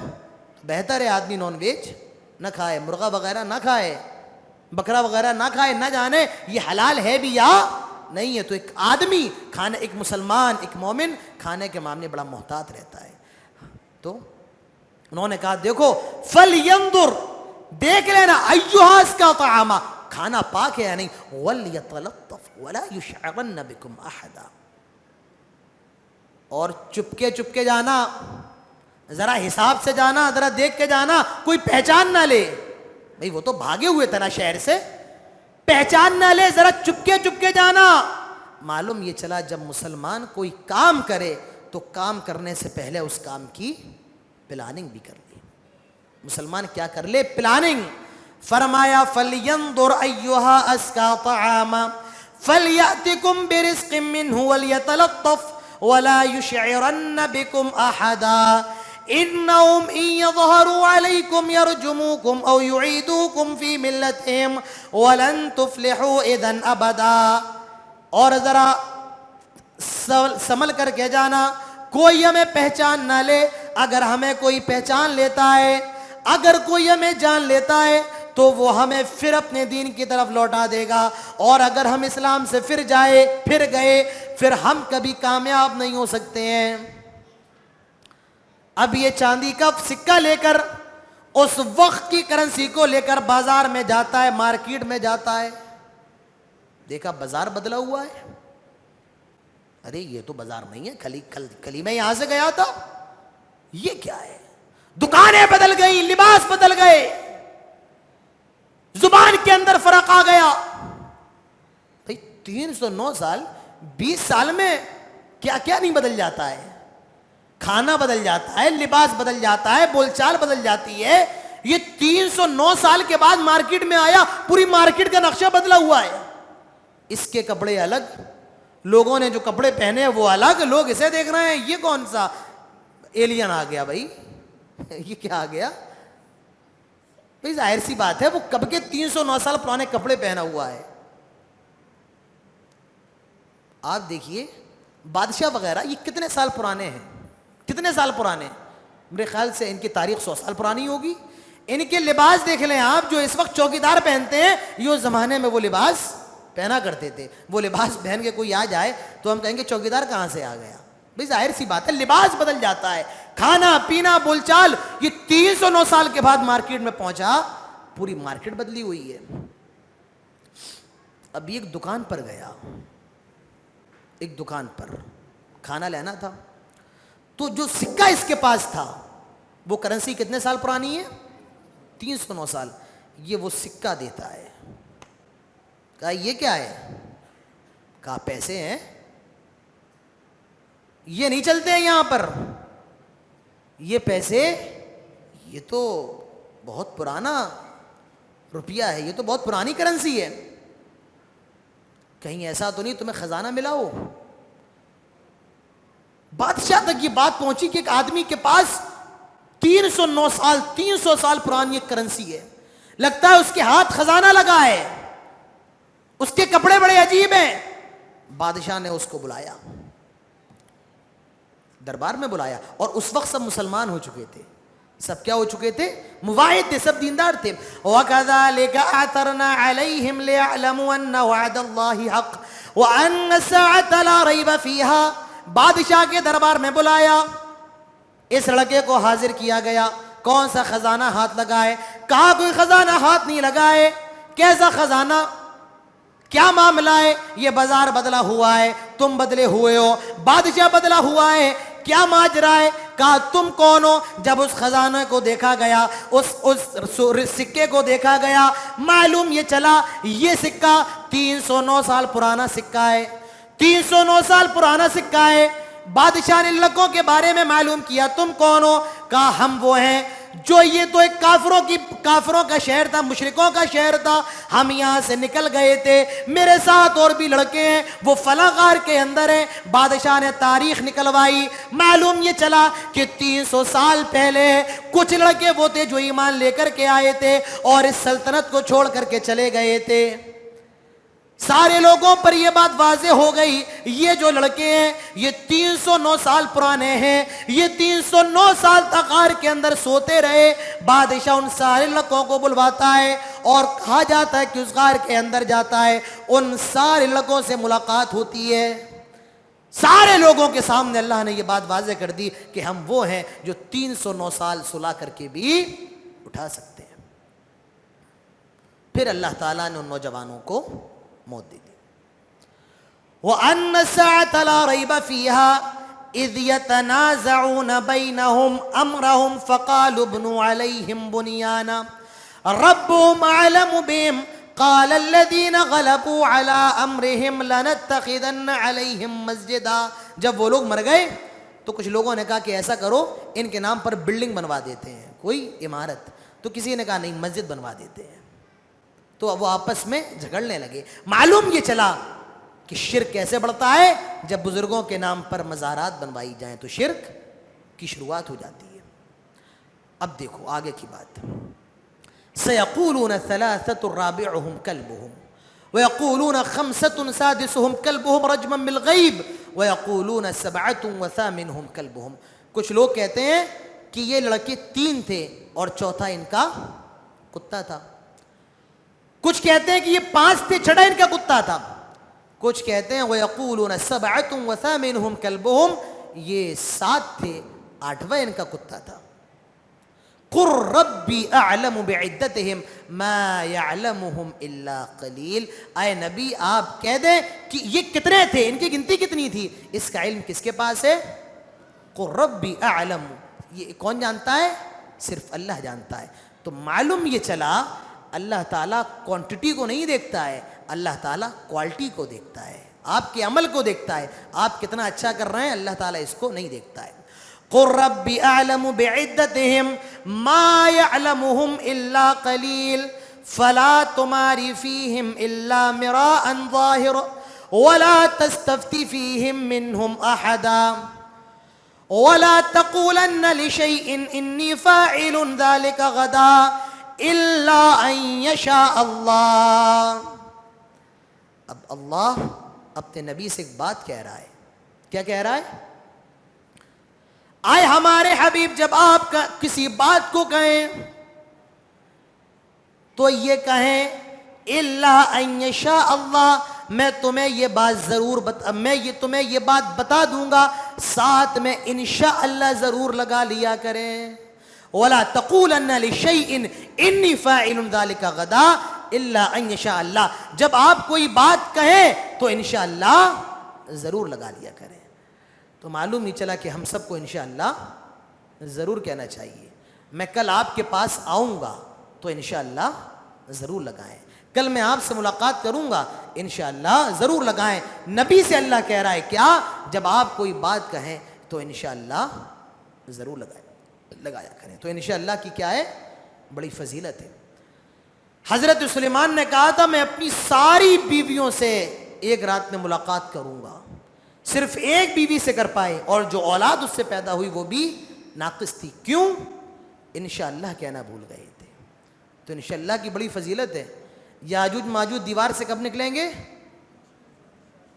بہتر ہے آدمی نان ویج نہ کھائے, مرغا وغیرہ نہ کھائے, بکرا وغیرہ نہ کھائے, نہ جانے یہ حلال ہے بھی یا نہیں ہے. تو ایک آدمی کھانے, ایک مسلمان, ایک مومن کھانے کے معاملے بڑا محتاط رہتا ہے. تو انہوں نے کہا دیکھو فَلْيَنْظُرْ, دیکھ لینا, أَيُّهَا أَزْكَىٰ طَعَامًا, کھانا پاک ہے یا نہیں. وَلْيَتَلَطَّفْ وَلَا يُشْعِرَنَّ بِكُمْ أَحَدًا, اور چپکے چپکے جانا, ذرا حساب سے جانا, ذرا دیکھ کے جانا, کوئی پہچان نہ لے. بھئی وہ تو بھاگے ہوئے تھے نا شہر سے, پہچان نہ لے, ذرا چپکے چپکے جانا. معلوم یہ چلا جب مسلمان کوئی کام کرے تو کام کرنے سے پہلے اس کام کی پلاننگ بھی کر لے. مسلمان کیا کر لے؟ پلاننگ. فرمایا فَلْيَنْظُرْ أَيُّهَا أَزْكَىٰ طَعَامًا فَلْيَأْتِكُمْ بِرِزْقٍ مِّنْهُ وَلْيَتَلَطَّفْ وَلَا يُشْعِرَنَّ بِكُمْ أَحَدًا إِنَّهُمْ إِن يَظْهَرُوا عَلَيْكُمْ يَرْجُمُوكُمْ أَوْ يُعِيدُوكُمْ فِي مِلَّتِهِمْ وَلَن تُفْلِحُوا إِذًا أَبَدًا. اور ذرا سنبھل کر کے جانا, کوئی ہمیں پہچان نہ لے. اگر ہمیں کوئی پہچان لیتا ہے, اگر کوئی ہمیں جان لیتا ہے تو وہ ہمیں پھر اپنے دین کی طرف لوٹا دے گا, اور اگر ہم اسلام سے پھر گئے پھر ہم کبھی کامیاب نہیں ہو سکتے ہیں. اب یہ چاندی کا سکہ لے کر, اس وقت کی کرنسی کو لے کر بازار میں جاتا ہے, مارکیٹ میں جاتا ہے. دیکھا بازار بدلا ہوا ہے, ارے یہ تو بازار نہیں ہے, کل میں یہاں سے گیا تھا, یہ کیا ہے؟ دکانیں بدل گئی, لباس بدل گئے, زبان کے اندر فرق آ گیا. 309 سال, 20 سال میں کیا کیا نہیں بدل جاتا ہے. کھانا بدل جاتا ہے, لباس بدل جاتا ہے, بول چال بدل جاتی ہے, یہ 309 سال کے بعد مارکیٹ میں آیا, پوری مارکیٹ کا نقشہ بدلا ہوا ہے. اس کے کپڑے الگ, لوگوں نے جو کپڑے پہنے وہ الگ, لوگ اسے دیکھ رہے ہیں یہ کون سا ایلین آ گیا بھائی, یہ کیا آ گیا بھائی. ظاہر سی بات ہے وہ کب کے 309 سال پرانے کپڑے پہنا ہوا ہے. آپ دیکھیے بادشاہ وغیرہ یہ کتنے سال پرانے ہیں, کتنے سال پرانے, میرے خیال سے ان کی تاریخ 100 سال پرانی ہوگی. ان کے لباس دیکھ لیں آپ, جو اس وقت چوکیدار پہنتے ہیں یہ اس زمانے میں وہ لباس پہنا کرتے تھے. وہ لباس پہن کے کوئی آ جائے تو ہم کہیں گے چوکیدار کہاں سے آ گیا. بھائی ظاہر سی بات ہے لباس بدل جاتا ہے, کھانا پینا بول چال. یہ 309 سال کے بعد مارکیٹ میں پہنچا, پوری مارکیٹ بدلی ہوئی ہے. ابھی ایک دکان پر گیا, ایک دکان پر کھانا لینا تھا, تو جو سکہ اس کے پاس تھا وہ کرنسی کتنے سال پرانی ہے, 309 سال. یہ وہ سکہ دیتا ہے. کہا یہ کیا ہے, کہا پیسے ہیں, یہ نہیں چلتے ہیں یہاں پر, یہ پیسے, یہ تو بہت پرانا روپیہ ہے, یہ تو بہت پرانی کرنسی ہے. کہیں ایسا تو نہیں تمہیں خزانہ ملا ہو. بادشاہ تک یہ بات پہنچی کہ ایک آدمی کے پاس 300 سال پرانی ایک کرنسی ہے, لگتا ہے اس کے ہاتھ خزانہ لگا ہے, اس کے کپڑے بڑے عجیب ہیں. بادشاہ نے اس کو بلایا, دربار میں بلایا, اور اس وقت سب مسلمان ہو چکے تھے. سب کیا ہو چکے تھے, موحد تھے, سب دیندار تھے. وَكَذَلِكَ أَثَرْنَا عَلَيْهِمْ لِيَعْلَمُوا أَنَّ وَعْدَ اللَّهِ حَقٌّ وَأَنَّ السَّاعَةَ لَا رَيْبَ فِيهَا. بادشاہ کے دربار میں بلایا, اس لڑکے کو حاضر کیا گیا. کون سا خزانہ ہاتھ لگائے, کہا کوئی خزانہ ہاتھ نہیں لگائے. کیسا خزانہ, کیا معاملہ ہے, یہ بازار بدلا ہوا ہے, تم بدلے ہوئے ہو, بادشاہ بدلا ہوا ہے, کیا ماجرا ہے. کہا تم کون ہو. جب اس خزانے کو دیکھا گیا, اس سکے کو دیکھا گیا, معلوم یہ چلا یہ سکہ 309 سال پرانا سکہ ہے, 309 سال پرانا سکہ ہے. بادشاہ نے لڑکوں کے بارے میں معلوم کیا, تم کون ہو. کہا ہم وہ ہیں جو, یہ تو ایک کافروں کا شہر تھا, مشرکوں کا شہر تھا, ہم یہاں سے نکل گئے تھے, میرے ساتھ اور بھی لڑکے ہیں, وہ فلاں غار کے اندر ہیں. بادشاہ نے تاریخ نکلوائی, معلوم یہ چلا کہ 300 سال پہلے کچھ لڑکے وہ تھے جو ایمان لے کر کے آئے تھے اور اس سلطنت کو چھوڑ کر کے چلے گئے تھے. سارے لوگوں پر یہ بات واضح ہو گئی, یہ جو لڑکے ہیں یہ 309 سال پرانے ہیں, یہ 309 سال تک غار کے اندر سوتے رہے. بادشاہ ان سارے لڑکوں کو بلواتا ہے اور کہا جاتا ہے کہ اس غار کے اندر جاتا ہے, ان سارے لڑکوں سے ملاقات ہوتی ہے. سارے لوگوں کے سامنے اللہ نے یہ بات واضح کر دی کہ ہم وہ ہیں جو 309 سال سلا کر کے بھی اٹھا سکتے ہیں. پھر اللہ تعالیٰ نے ان نوجوانوں کو موت دے دی. وَأَنَّ السَّاعَةَ لَا رَيْبَ فِيهَا إِذْ يَتَنَازَعُونَ بَيْنَهُمْ أَمْرَهُمْ فَقَالُوا ابْنُوا عَلَيْهِمْ بُنْيَانًا رَبُّهُمْ أَعْلَمُ بِهِمْ قَالَ الَّذِينَ غَلَبُوا عَلَىٰ أَمْرِهِمْ لَنَتَّخِذَنَّ عَلَيْهِمْ مَسْجِدًا. جب وہ لوگ مر گئے تو کچھ لوگوں نے کہا کہ ایسا کرو ان کے نام پر بلڈنگ بنوا دیتے ہیں, کوئی عمارت. تو کسی نے کہا نہیں مسجد بنوا دیتے ہیں. تو اب وہ آپس میں جھگڑنے لگے. معلوم یہ چلا کہ شرک کیسے بڑھتا ہے, جب بزرگوں کے نام پر مزارات بنوائی جائیں تو شرک کی شروعات ہو جاتی ہے. اب دیکھو آگے کی بات. سَيَقُولُونَ ثَلَاثَةٌ رَابِعُهُمْ كَلْبُهُمْ وَيَقُولُونَ خَمْسَةٌ سَادِسُهُمْ كَلْبُهُمْ رَجْمًا بِالْغَيْبِ وَيَقُولُونَ سَبْعَةٌ وَثَامِنُهُمْ كَلْبُهُمْ. کچھ لوگ کہتے ہیں کہ یہ لڑکے 3 تھے اور چوتھا ان کا کتا تھا. کچھ کہتے ہیں کہ یہ 5 تھے, چھٹا ان کا کتا تھا. کچھ کہتے ہیں وَيَقُولُونَ سَبْعَةٌ وَثَامِنُهُمْ كَلْبُهُمْ, یہ 7 تھے, 8واں ان کا کتا تھا. قُلْ رَبِّي أَعْلَمُ بِعِدَّتِهِمْ مَا يَعْلَمُهُمْ إِلَّا قَلِيلٌ. اے نبی آپ کہہ دیں کہ یہ کتنے تھے, ان کی گنتی کتنی تھی, اس کا علم کس کے پاس ہے. قُلْ رَبِّي أَعْلَمُ, یہ کون جانتا ہے, صرف اللہ جانتا ہے. تو معلوم یہ چلا اللہ تعالیٰ کوانٹٹی کو نہیں دیکھتا ہے, اللہ تعالیٰ کوالٹی کو دیکھتا ہے, آپ کے عمل کو دیکھتا ہے. آپ کتنا اچھا کر رہے ہیں اللہ تعالیٰ اس کو نہیں دیکھتا ہے. قل ربی اعلم بعدتہم ما یعلمہم الا قلیل فلا تماری فیہم الا مراء ظاہر ولا تستفتی فیہم منہم احدا ولا تقولن لشیء انی فاعل ذلک غدا الا ان یشاء اللہ. اب اللہ اپنے نبی سے ایک بات کہہ رہا ہے. کیا کہہ رہا ہے؟ آئے ہمارے حبیب جب آپ کسی بات کو کہیں تو یہ کہیں الا ان یشاء اللہ، میں تمہیں یہ بات ضرور تمہیں یہ بات بتا دوں گا، ساتھ میں انشاءاللہ ضرور لگا لیا کریں. ولا تقولن لشیء انی فاعل ذلک غدا الا ان یشاء اللہ. جب آپ کوئی بات کہیں تو انشاءاللہ ضرور لگا لیا کریں. تو معلوم نہیں چلا کہ ہم سب کو انشاءاللہ ضرور کہنا چاہیے. میں کل آپ کے پاس آؤں گا تو انشاءاللہ ضرور لگائیں. کل میں آپ سے ملاقات کروں گا انشاءاللہ ضرور لگائیں. نبی سے اللہ کہہ رہا ہے کیا؟ جب آپ کوئی بات کہیں تو انشاءاللہ ضرور لگایا کریں. تو انشاءاللہ کی کیا ہے؟ بڑی فضیلت ہے. حضرت سلیمان نے کہا تھا میں اپنی ساری بیویوں سے ایک رات میں ملاقات کروں گا. صرف ایک بیوی سے کر پائے اور جو اولاد اس سے پیدا ہوئی وہ بھی ناقص تھی. کیوں؟ انشاءاللہ کہنا بھول گئے تھے. تو انشاءاللہ کی بڑی فضیلت ہے. یاجوج ماجوج دیوار سے کب نکلیں گے؟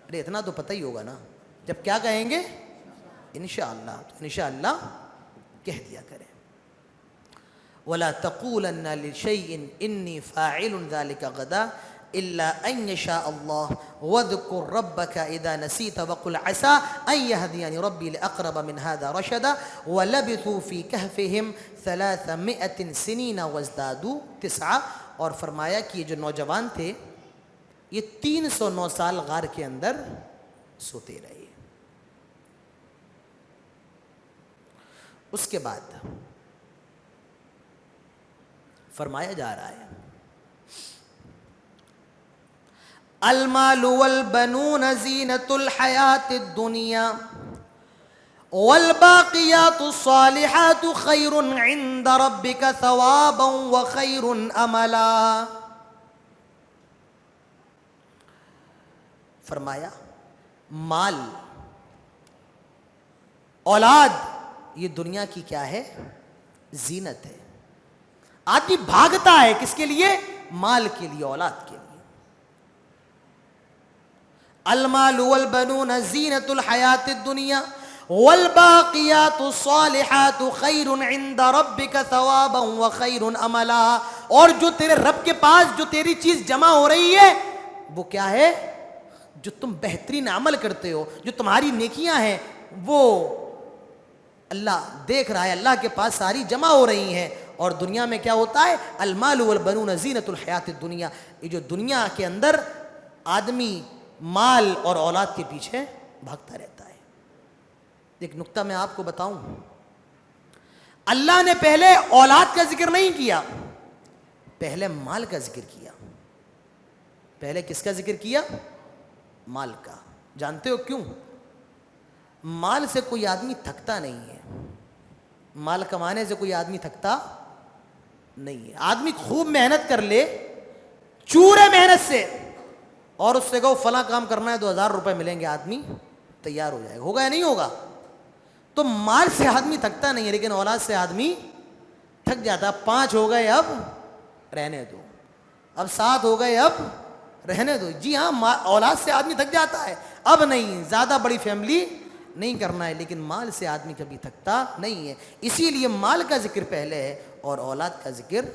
ارے اتنا تو پتہ ہی ہوگا نا. جب کیا کہیں گے؟ انشاءاللہ. تو انشاءاللہ کہہ دیا کریں. ولا تقولن لشيء اني فاعل ذلك غدا الا ان يشاء الله واذكر ربك اذا نسيت وقل عسى ان يهديني ربي لاقرب من هذا رشدا ولبثوا في كهفهم 300 سنين وازدادوا 9. اور فرمایا کہ یہ جو نوجوان تھے یہ 309 سال غار کے اندر سوتے رہے. اس کے بعد فرمایا جا رہا ہے المال والبنون زینۃ الحیات الدنیا والباقیات الصالحات خیر عند ربک ثوابا وخیر املا. فرمایا مال اولاد یہ دنیا کی کیا ہے؟ زینت ہے. آدمی بھاگتا ہے کس کے لیے؟ مال کے لیے، اولاد کے لیے. المال والبنون زینۃ الحیات الدنیا والباقیات الصالحات خیر عند ربک ثوابا وخیر املا. اور جو تیرے رب کے پاس جو تیری چیز جمع ہو رہی ہے وہ کیا ہے؟ جو تم بہترین عمل کرتے ہو، جو تمہاری نیکیاں ہیں وہ اللہ دیکھ رہا ہے. اللہ کے پاس ساری جمع ہو رہی ہیں. اور دنیا میں کیا ہوتا ہے؟ المال والبنون زینۃ الحیات الدنیا. یہ جو دنیا کے اندر آدمی مال اور اولاد کے پیچھے بھاگتا رہتا ہے. ایک نکتہ میں آپ کو بتاؤں، اللہ نے پہلے اولاد کا ذکر نہیں کیا، پہلے مال کا ذکر کیا. پہلے کس کا ذکر کیا؟ مال کا. جانتے ہو کیوں؟ مال سے کوئی آدمی تھکتا نہیں ہے. مال کمانے سے کوئی آدمی تھکتا نہیں ہے. آدمی خوب محنت کر لے چورے محنت سے اور اس سے کہو فلاں کام کرنا ہے 2000 روپے ملیں گے، آدمی تیار ہو جائے گا. ہوگا یا نہیں ہوگا؟ تو مال سے آدمی تھکتا نہیں ہے، لیکن اولاد سے آدمی تھک جاتا. 5 ہو گئے اب رہنے دو، اب 7 ہو گئے اب رہنے دو. جی ہاں، اولاد سے آدمی تھک جاتا ہے. اب نہیں، زیادہ بڑی فیملی نہیں کرنا ہے، لیکن مال سے آدمی کبھی تھکتا نہیں ہے. اسی لیے مال کا ذکر پہلے ہے اور اولاد کا ذکر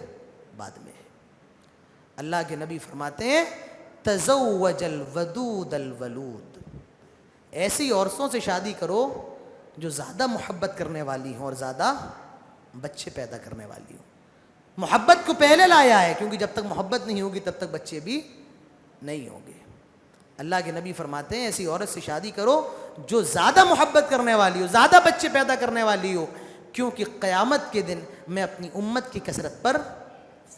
بعد میں ہے. اللہ کے نبی فرماتے ہیں تزوج الودود الولود. ایسی عورتوں سے شادی کرو جو زیادہ محبت کرنے والی ہوں اور زیادہ بچے پیدا کرنے والی ہوں. محبت کو پہلے لایا ہے کیونکہ جب تک محبت نہیں ہوگی تب تک بچے بھی نہیں ہوں گے. اللہ کے نبی فرماتے ہیں ایسی عورت سے شادی کرو جو زیادہ محبت کرنے والی ہو، زیادہ بچے پیدا کرنے والی ہو، کیونکہ قیامت کے دن میں اپنی امت کی کثرت پر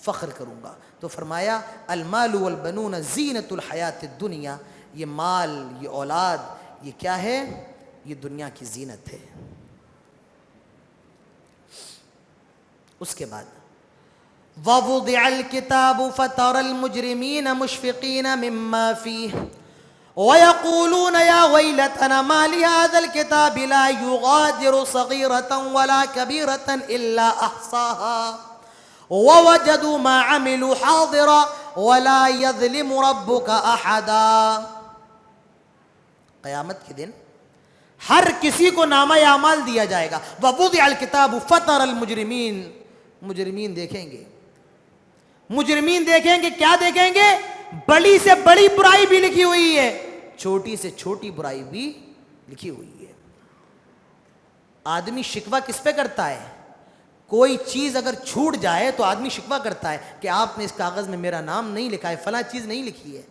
فخر کروں گا. تو فرمایا المال والبنون زینۃ الحیات الدنیا. یہ مال، یہ اولاد، یہ کیا ہے؟ یہ دنیا کی زینت ہے. اس کے بعد وَوُضِعَ الْكِتَابُ فَتَرَى الْمُجْرِمِينَ مُشْفِقِينَ مِمَّا فِيهِ وَيَقُولُونَ يَا وَيْلَتَنَا مَا لِهَذَا الْكِتَابِ لَا يُغَادِرُ صَغِيرَةً وَلَا كَبِيرَةً إِلَّا أَحْصَاهَا وَوَجَدُوا مَا عَمِلُوا حَاضِرًا وَلَا يَظْلِمُ رَبُّكَ أَحَدًا. قیامت کے دن ہر کسی کو نامہ اعمال دیا جائے گا. وَوُضِعَ الْكِتَابُ فَتَرَى الْمُجْرِمِينَ. مجرمین دیکھیں گے. مجرمین دیکھیں گے. کیا دیکھیں گے؟ بڑی سے بڑی برائی بھی لکھی ہوئی ہے, چھوٹی سے چھوٹی برائی بھی لکھی ہوئی ہے. آدمی شکوہ کس پہ کرتا ہے؟ کوئی چیز اگر چھوٹ جائے تو آدمی شکوہ کرتا ہے کہ آپ نے اس کاغذ میں میرا نام نہیں لکھا ہے, فلاں چیز نہیں لکھی ہے.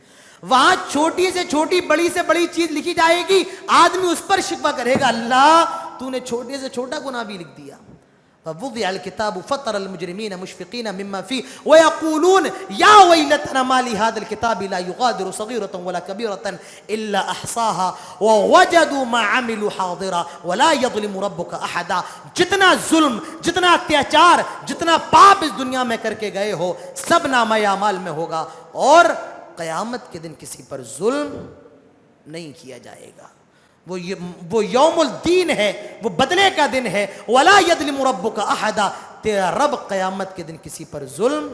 وہاں چھوٹی سے چھوٹی بڑی سے بڑی چیز لکھی جائے گی, آدمی اس پر شکوہ کرے گا, اللہ تو نے چھوٹے سے چھوٹا گناہ بھی لکھ دیا. وَوُضِعَ الْكِتَابُ فَتَرَى الْمُجْرِمِينَ مُشْفِقِينَ مِمَّا فِيهِ وَيَقُولُونَ يَا وَيْلَتَنَا مَا لِهَذَا الْكِتَابِ لَا يُغَادِرُ صَغِيرَةً وَلَا كَبِيرَةً إِلَّا أَحْصَاهَا وَوَجَدُوا مَا عَمِلُوا حَاضِرًا وَلَا يَظْلِمُ رَبُّكَ أَحَدًا. جتنا ظلم, جتنا اتیاچار, جتنا پاپ اس دنیا میں کر کے گئے ہو, سب نامہ اعمال میں ہوگا, اور قیامت کے دن کسی پر ظلم نہیں کیا جائے گا. وہ یوم الدین ہے, وہ بدلے کا دن ہے. وَلَا يَظْلِمُ رَبُّكَ أَحَدًا. تیرا رب قیامت کے دن کسی پر ظلم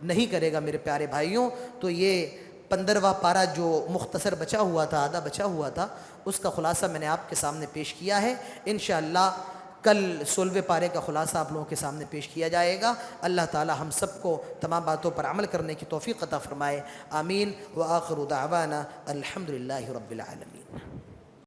نہیں کرے گا. میرے پیارے بھائیوں, تو یہ 15واں پارہ جو مختصر بچا ہوا تھا, آدھا بچا ہوا تھا, اس کا خلاصہ میں نے آپ کے سامنے پیش کیا ہے. انشاءاللہ کل 16ویں پارے کا خلاصہ آپ لوگوں کے سامنے پیش کیا جائے گا. اللہ تعالی ہم سب کو تمام باتوں پر عمل کرنے کی توفیق عطا فرمائے. آمین. وآخر دعوانا الحمدللہ رب العالمین.